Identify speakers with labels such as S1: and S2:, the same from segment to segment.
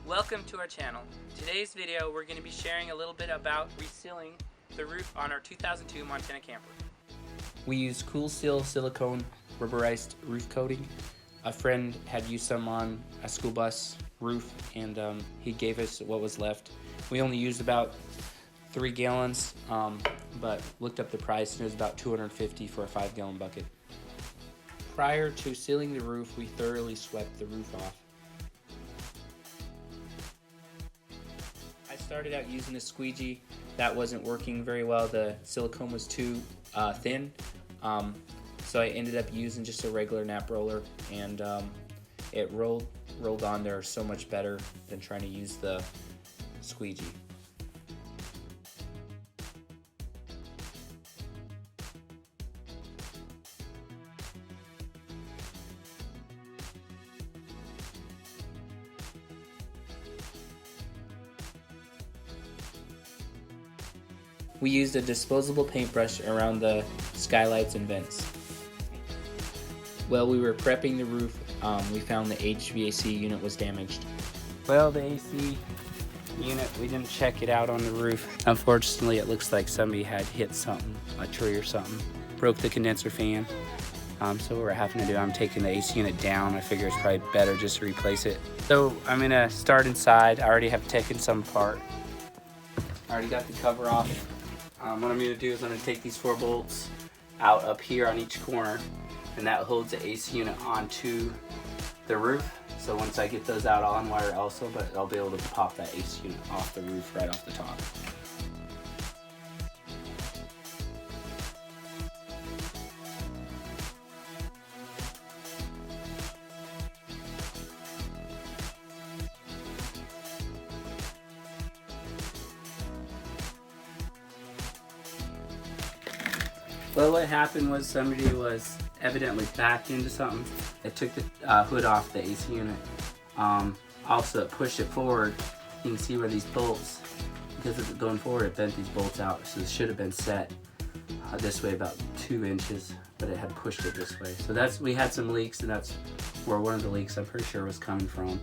S1: Welcome to our channel. Today's video we're going to be sharing a little bit about resealing the roof on our 2002 Montana camper. We use Kool Seal Silicone rubberized roof coating. A friend had used some on a school bus roof and he gave us what was left. We only used about 3 gallons, but looked up the price and it was about $250 for a 5-gallon bucket. Prior to sealing the roof, we thoroughly swept the roof off. I started out using a squeegee. That wasn't working very well. The silicone was too thin, so I ended up using just a regular nap roller, and it rolled on there so much better than trying to use the squeegee. We used a disposable paintbrush around the skylights and vents. While we were prepping the roof, we found the HVAC unit was damaged. Well, the AC unit, we didn't check it out on the roof. Unfortunately, it looks like somebody had hit something, a tree or something, broke the condenser fan. So what we're having to do, I'm taking the AC unit down. I figure it's probably better just to replace it. So I'm gonna start inside. I already have taken some apart. I already got the cover off. What I'm going to do is I'm going to take these 4 bolts out up here on each corner, and that holds the AC unit onto the roof. So once I get those out, I'll unwire it also, but I'll be able to pop that AC unit off the roof right off the top. Well, what happened was somebody was evidently backed into something. It took the hood off the AC unit. Also, it pushed it forward. You can see where these bolts, because it's going forward, it bent these bolts out. So it should have been set this way about 2 inches, but it had pushed it this way. So we had some leaks, and that's where one of the leaks, I'm pretty sure, was coming from.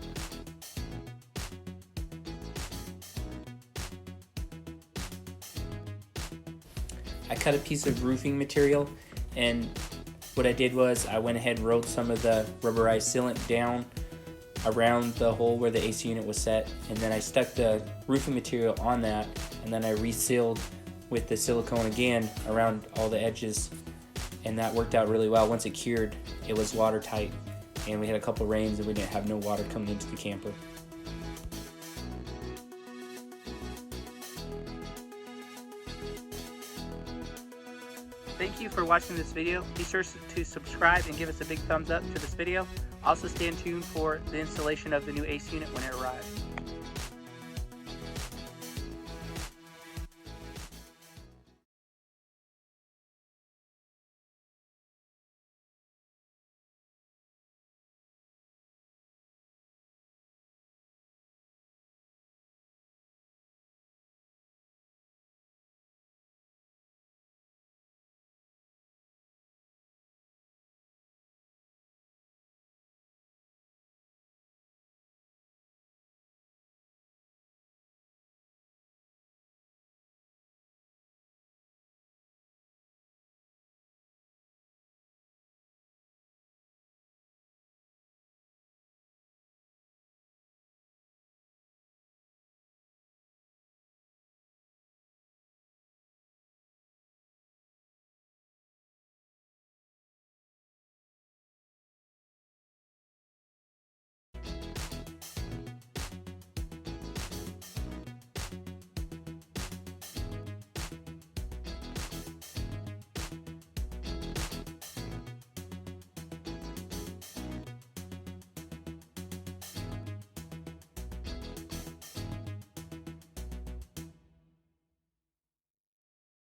S1: I cut a piece of roofing material, and what I did was I went ahead and rolled some of the rubberized sealant down around the hole where the AC unit was set, and then I stuck the roofing material on that, and then I resealed with the silicone again around all the edges, and that worked out really well. Once it cured, it was watertight, and we had a couple rains and we didn't have no water coming into the camper. Thank you for watching this video. Be sure to subscribe and give us a big thumbs up to this video. Also stay tuned for the installation of the new AC unit when it arrives.